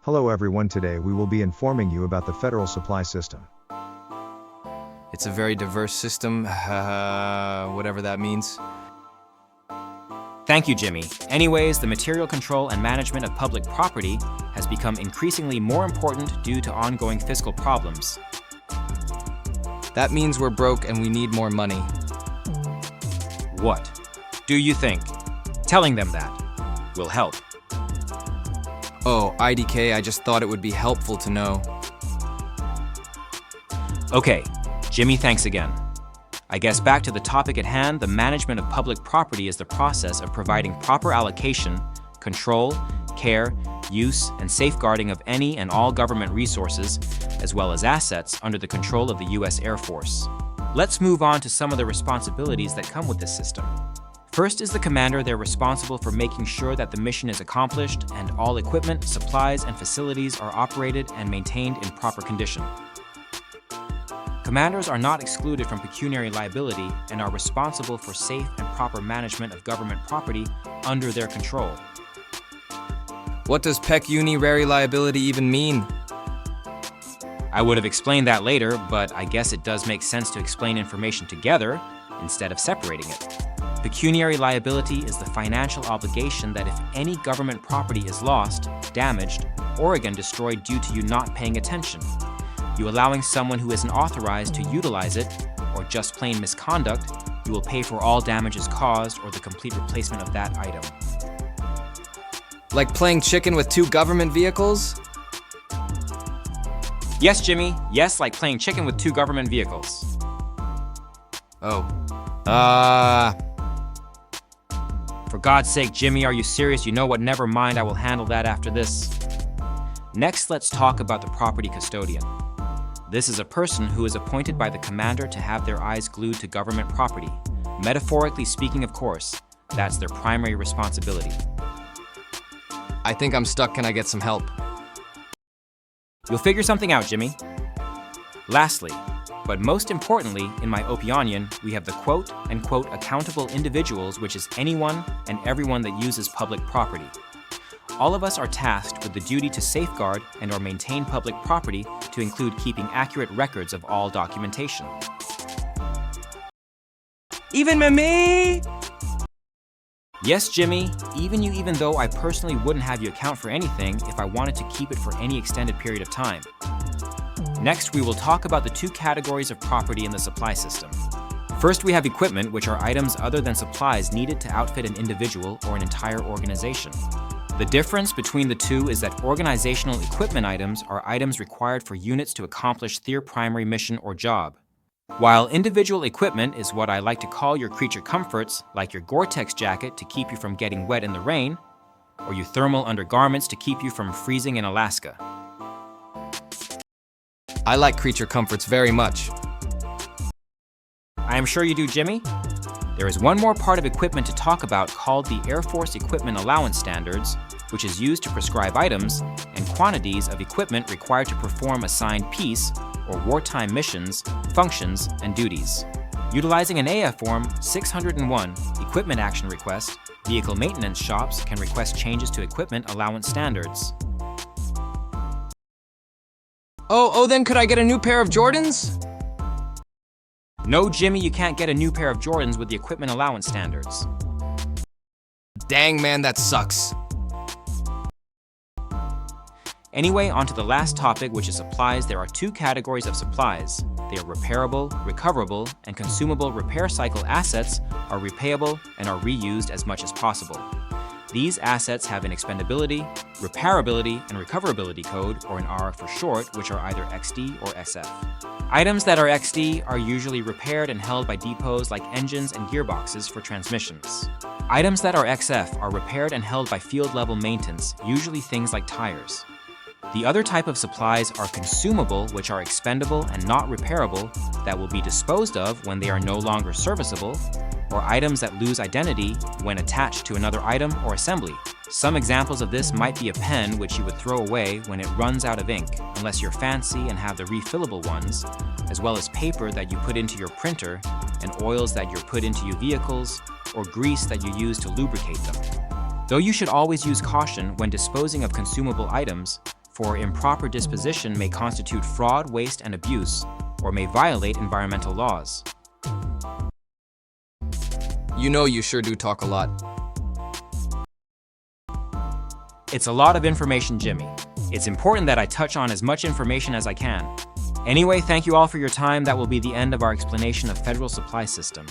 Hello everyone, today we will be informing you about the federal supply system. It's a very diverse system, whatever that means. Thank you, Jimmy. Anyways, the material control and management of public property has become increasingly more important due to ongoing fiscal problems. That means we're broke and we need more money. What do you think? Telling them that will help. Oh, IDK, I just thought it would be helpful to know. Okay, Jimmy, thanks again. I guess back to the topic at hand, the management of public property is the process of providing proper allocation, control, care, use, and safeguarding of any and all government resources, as well as assets under the control of the U.S. Air Force. Let's move on to some of the responsibilities that come with this system. First is the commander. They're responsible for making sure that the mission is accomplished and all equipment, supplies, and facilities are operated and maintained in proper condition. Commanders are not excluded from pecuniary liability and are responsible for safe and proper management of government property under their control. What does pecuniary liability even mean? I would have explained that later, but I guess it does make sense to explain information together instead of separating it. Pecuniary liability is the financial obligation that if any government property is lost, damaged, or again destroyed due to you not paying attention, you allowing someone who isn't authorized to utilize it, or just plain misconduct, you will pay for all damages caused or the complete replacement of that item. Like playing chicken with two government vehicles? Yes, Jimmy. Yes, like playing chicken with two government vehicles. Oh. For God's sake, Jimmy, are you serious? You know what? Never mind, I will handle that after this. Next, let's talk about the property custodian. This is a person who is appointed by the commander to have their eyes glued to government property. Metaphorically speaking, of course, that's their primary responsibility. I think I'm stuck. Can I get some help? You'll figure something out, Jimmy. Lastly, but most importantly, in my opinion, we have the quote-unquote accountable individuals, which is anyone and everyone that uses public property. All of us are tasked with the duty to safeguard and or maintain public property to include keeping accurate records of all documentation. Even me? Yes, Jimmy, even though I personally wouldn't have you account for anything if I wanted to keep it for any extended period of time. Next, we will talk about the two categories of property in the supply system. First, we have equipment, which are items other than supplies needed to outfit an individual or an entire organization. The difference between the two is that organizational equipment items are items required for units to accomplish their primary mission or job, while individual equipment is what I like to call your creature comforts, like your Gore-Tex jacket to keep you from getting wet in the rain, or your thermal undergarments to keep you from freezing in Alaska. I like creature comforts very much. I am sure you do, Jimmy. There is one more part of equipment to talk about called the Air Force Equipment Allowance Standards, which is used to prescribe items and quantities of equipment required to perform assigned peace or wartime missions, functions, and duties. Utilizing an AF Form 601 Equipment Action Request, vehicle maintenance shops can request changes to equipment allowance standards. Oh, then could I get a new pair of Jordans? No, Jimmy, you can't get a new pair of Jordans with the equipment allowance standards. Dang, man, that sucks. Anyway, on to the last topic, which is supplies. There are two categories of supplies. They are repairable, recoverable, and consumable. Repair cycle assets are repayable and are reused as much as possible. These assets have an expendability, repairability, and recoverability code, or an R for short, which are either XD or SF. Items that are XD are usually repaired and held by depots like engines and gearboxes for transmissions. Items that are XF are repaired and held by field-level maintenance, usually things like tires. The other type of supplies are consumable, which are expendable and not repairable, that will be disposed of when they are no longer serviceable, or items that lose identity when attached to another item or assembly. Some examples of this might be a pen, which you would throw away when it runs out of ink, unless you're fancy and have the refillable ones, as well as paper that you put into your printer, and oils that you're put into your vehicles, or grease that you use to lubricate them. Though you should always use caution when disposing of consumable items, for improper disposition may constitute fraud, waste, and abuse, or may violate environmental laws. You know you sure do talk a lot. It's a lot of information, Jimmy. It's important that I touch on as much information as I can. Anyway, thank you all for your time. That will be the end of our explanation of Federal Supply System.